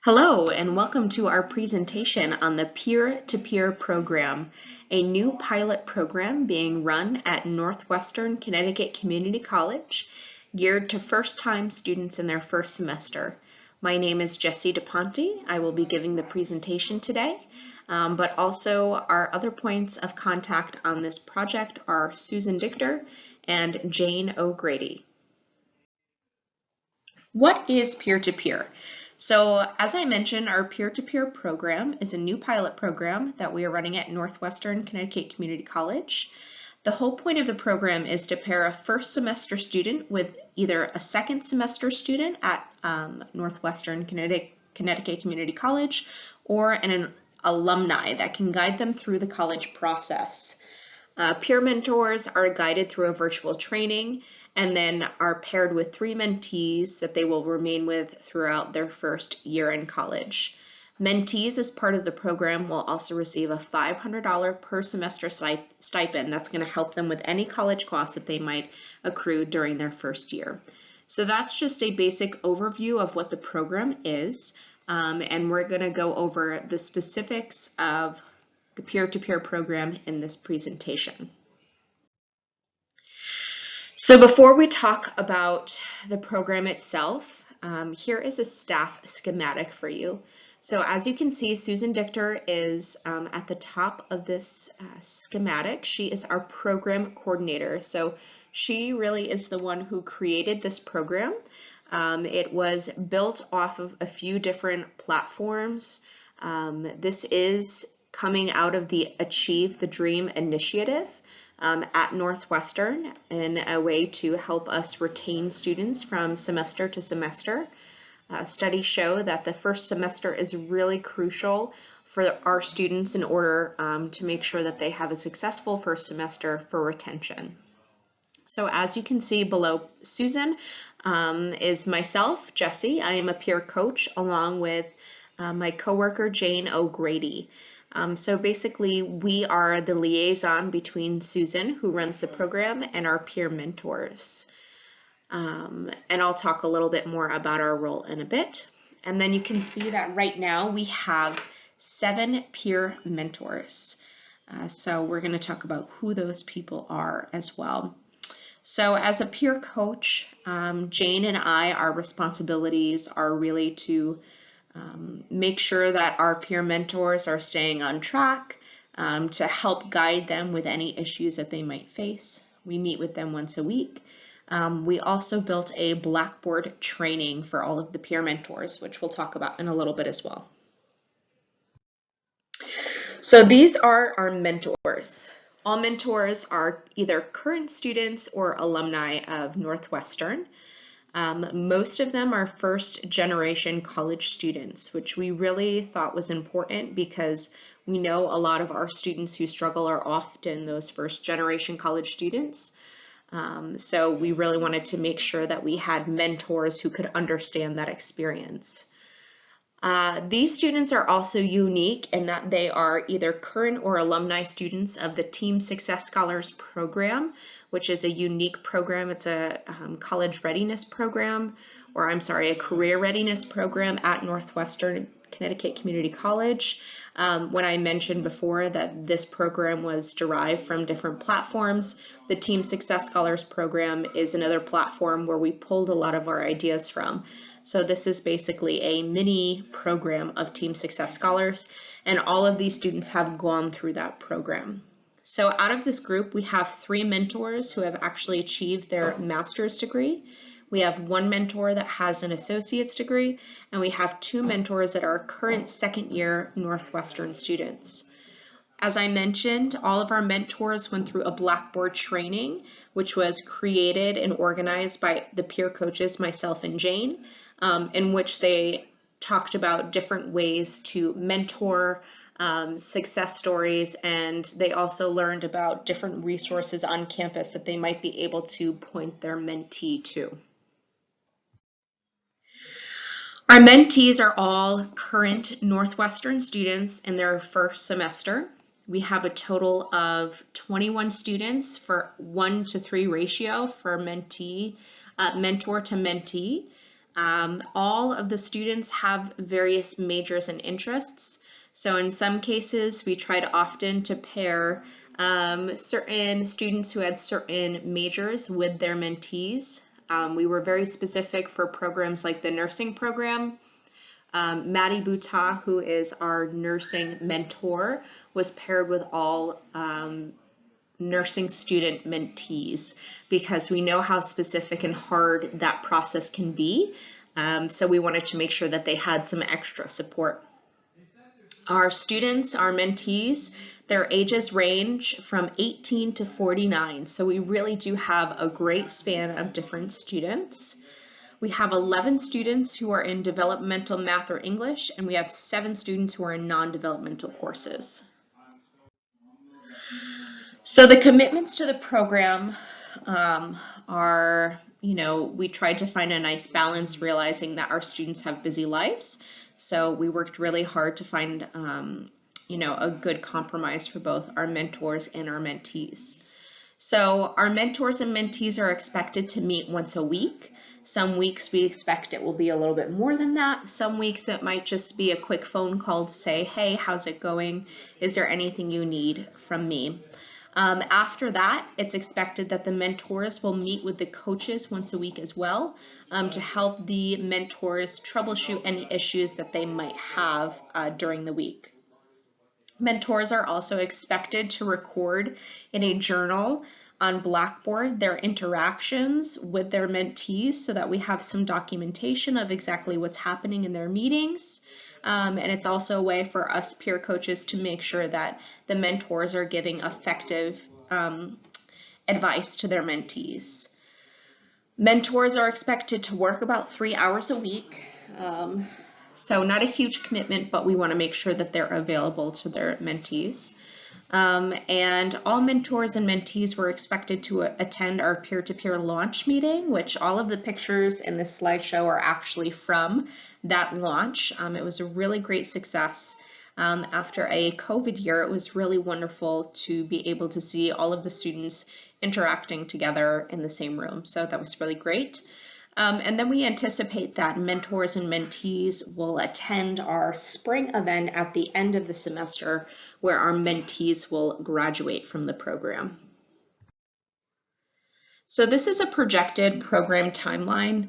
Hello, and welcome to our presentation on the Peer-to-Peer program, a new pilot program being run at Northwestern Connecticut Community College, geared to first-time students in their first semester. My name is Jessie DePonte. I will be giving the presentation today, but also our other points of contact on this project are Susan Dichter and Jane O'Grady. What is peer-to-peer? So as I mentioned, our peer-to-peer program is a new pilot program that we are running at Northwestern Connecticut Community College. The whole point of the program is to pair a first semester student with either a second semester student at Northwestern Connecticut Community College or an alumni that can guide them through the college process. Peer mentors are guided through a virtual training and then are paired with 3 mentees that they will remain with throughout their first year in college. Mentees, as part of the program, will also receive a $500 per semester stipend that's going to help them with any college costs that they might accrue during their first year. So that's just a basic overview of what the program is, and we're going to go over the specifics of the peer-to-peer program in this presentation. So before we talk about the program itself, here is a staff schematic for you. So as you can see, Susan Dichter is at the top of this schematic. She is our program coordinator. So she really is the one who created this program. It was built off of a few different platforms. This is coming out of the Achieve the Dream initiative at Northwestern in a way to help us retain students from semester to semester. Studies show that the first semester is really crucial for our students in order to make sure that they have a successful first semester for retention. So as you can see below Susan is myself, Jessie. I am a peer coach along with my coworker Jane O'Grady. So basically, we are the liaison between Susan, who runs the program, and our peer mentors. And I'll talk a little bit more about our role in a bit. And then you can see that right now we have 7 peer mentors. So we're going to talk about who those people are as well. So as a peer coach, Jane and I, our responsibilities are really to make sure that our peer mentors are staying on track, to help guide them with any issues that they might face. We meet with them once a week. We also built a Blackboard training for all of the peer mentors, which we'll talk about in a little bit as well. So these are our mentors. All mentors are either current students or alumni of Northwestern. Most of them are first generation college students, which we really thought was important because we know a lot of our students who struggle are often those first generation college students. So we really wanted to make sure that we had mentors who could understand that experience. These students are also unique in that they are either current or alumni students of the Team Success Scholars program, which is a unique program. It's a college readiness program, or I'm sorry, a career readiness program at Northwestern Connecticut Community College. When I mentioned before that this program was derived from different platforms, the Team Success Scholars program is another platform where we pulled a lot of our ideas from. So this is basically a mini program of Team Success Scholars, and all of these students have gone through that program. So out of this group, we have 3 mentors who have actually achieved their master's degree. We have 1 mentor that has an associate's degree, and we have 2 mentors that are current second-year Northwestern students. As I mentioned, all of our mentors went through a Blackboard training, which was created and organized by the peer coaches, myself and Jane, in which they talked about different ways to mentor, success stories, and they also learned about different resources on campus that they might be able to point their mentee to. Our mentees are all current Northwestern students in their first semester. We have a total of 21 students for 1-to-3 ratio for mentor to mentee. All of the students have various majors and interests. So in some cases, we tried often to pair certain students who had certain majors with their mentees. We were very specific for programs like the nursing program. Maddie Bouta, who is our nursing mentor, was paired with all nursing student mentees because we know how specific and hard that process can be. So we wanted to make sure that they had some extra support. Our students, our mentees, their ages range from 18 to 49. So we really do have a great span of different students. We have 11 students who are in developmental math or English, and we have 7 students who are in non-developmental courses. So the commitments to the program are, we tried to find a nice balance, realizing that our students have busy lives. So we worked really hard to find, a good compromise for both our mentors and our mentees. So our mentors and mentees are expected to meet once a week. Some weeks we expect it will be a little bit more than that. Some weeks it might just be a quick phone call to say, hey, how's it going? Is there anything you need from me? After that, it's expected that the mentors will meet with the coaches once a week as well to help the mentors troubleshoot any issues that they might have during the week. Mentors are also expected to record in a journal on Blackboard their interactions with their mentees so that we have some documentation of exactly what's happening in their meetings. And it's also a way for us peer coaches to make sure that the mentors are giving effective advice to their mentees. Mentors are expected to work about 3 hours a week. So not a huge commitment, but we want to make sure that they're available to their mentees. And all mentors and mentees were expected to attend our peer-to-peer launch meeting, which all of the pictures in this slideshow are actually from that launch. It was a really great success. After a COVID year, it was really wonderful to be able to see all of the students interacting together in the same room. So that was really great. And then we anticipate that mentors and mentees will attend our spring event at the end of the semester where our mentees will graduate from the program. So this is a projected program timeline.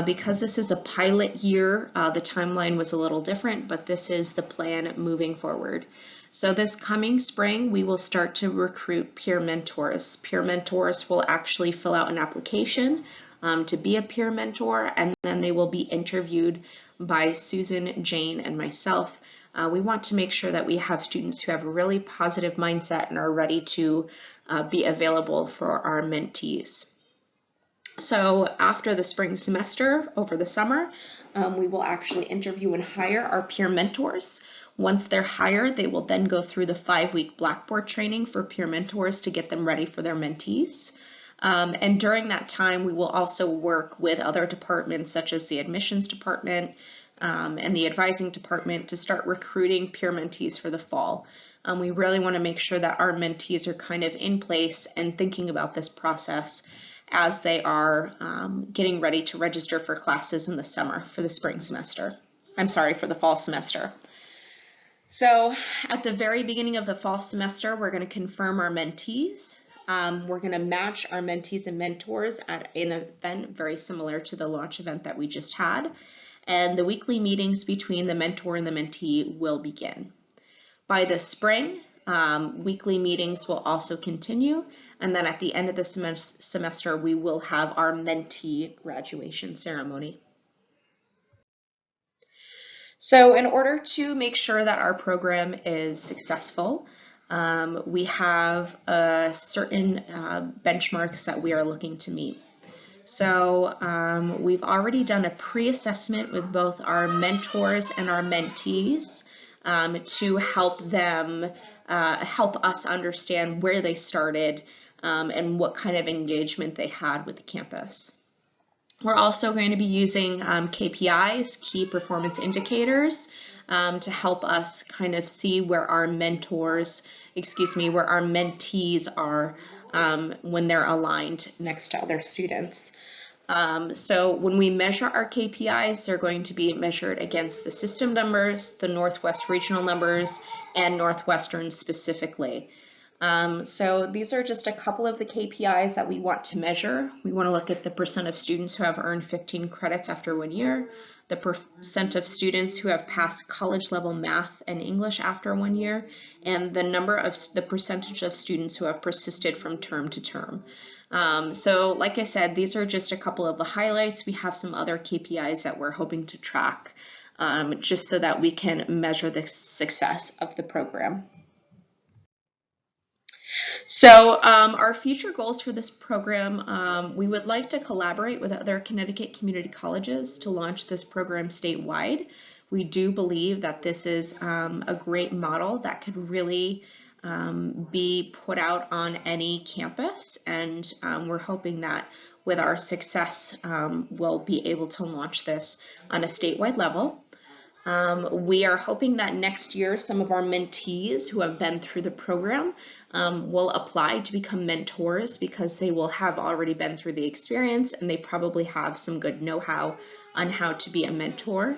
Because this is a pilot year, the timeline was a little different, but this is the plan moving forward. So this coming spring, we will start to recruit peer mentors. Peer mentors will actually fill out an application to be a peer mentor, and then they will be interviewed by Susan, Jane, and myself. We want to make sure that we have students who have a really positive mindset and are ready to be available for our mentees. So after the spring semester, over the summer, we will actually interview and hire our peer mentors. Once they're hired, they will then go through the 5-week Blackboard training for peer mentors to get them ready for their mentees. And during that time, we will also work with other departments such as the admissions department and the advising department to start recruiting peer mentees for the fall. We really want to make sure that our mentees are kind of in place and thinking about this process as they are getting ready to register for classes in the summer for the spring semester. For the fall semester. So at the very beginning of the fall semester, we're going to confirm our mentees. We're going to match our mentees and mentors at an event very similar to the launch event that we just had. And the weekly meetings between the mentor and the mentee will begin. By the spring, weekly meetings will also continue. And then at the end of the semester, we will have our mentee graduation ceremony. So in order to make sure that our program is successful, we have certain benchmarks that we are looking to meet. So we've already done a pre-assessment with both our mentors and our mentees to help them, help us understand where they started and what kind of engagement they had with the campus. We're also going to be using KPIs, key performance indicators, to help us kind of see where our mentees are when they're aligned next to other students. So when we measure our KPIs, they're going to be measured against the system numbers, the Northwest regional numbers, and Northwestern specifically. So these are just a couple of the KPIs that we want to measure. We want to look at the percent of students who have earned 15 credits after 1 year, the percent of students who have passed college level math and English after 1 year, and the percentage of students who have persisted from term to term. So like I said, these are just a couple of the highlights. We have some other KPIs that we're hoping to track just so that we can measure the success of the program. So our future goals for this program, we would like to collaborate with other Connecticut community colleges to launch this program statewide. We do believe that this is a great model that could really be put out on any campus, and we're hoping that with our success, we'll be able to launch this on a statewide level. We are hoping that next year some of our mentees who have been through the program will apply to become mentors, because they will have already been through the experience and they probably have some good know-how on how to be a mentor.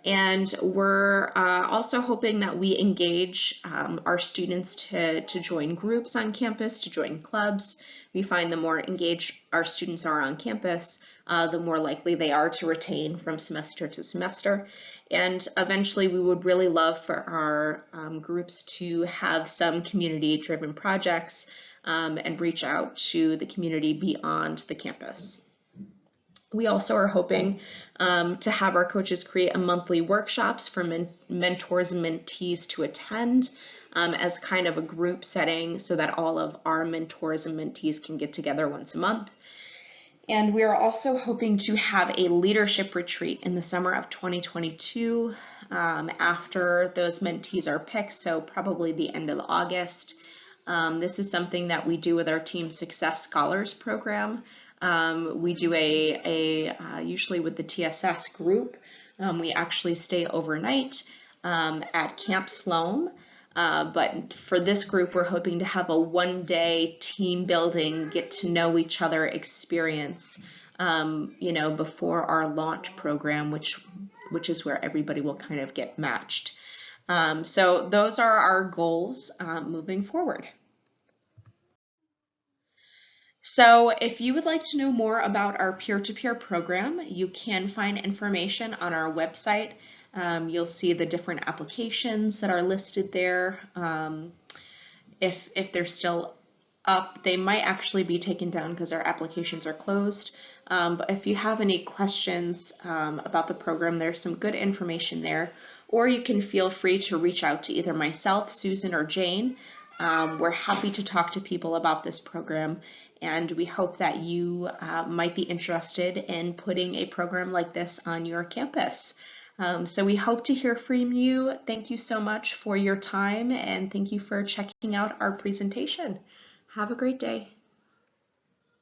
And we're also hoping that we engage our students to join groups on campus, to join clubs. We find the more engaged our students are on campus, the more likely they are to retain from semester to semester. And eventually we would really love for our groups to have some community-driven projects and reach out to the community beyond the campus. We also are hoping to have our coaches create a monthly workshops for mentors and mentees to attend as kind of a group setting, so that all of our mentors and mentees can get together once a month. And we are also hoping to have a leadership retreat in the summer of 2022 after those mentees are picked, so probably the end of August. This is something that we do with our Team Success Scholars program. We do usually with the TSS group, we actually stay overnight at Camp Sloan. But for this group, we're hoping to have a one-day team building, get to know each other experience, before our launch program, which is where everybody will kind of get matched. So those are our goals moving forward. So if you would like to know more about our peer-to-peer program, you can find information on our website. You'll see the different applications that are listed there. If they're still up, they might actually be taken down because our applications are closed. But if you have any questions about the program, there's some good information there. Or you can feel free to reach out to either myself, Susan, or Jane. We're happy to talk to people about this program, and we hope that you might be interested in putting a program like this on your campus. So we hope to hear from you. Thank you so much for your time, and thank you for checking out our presentation. Have a great day.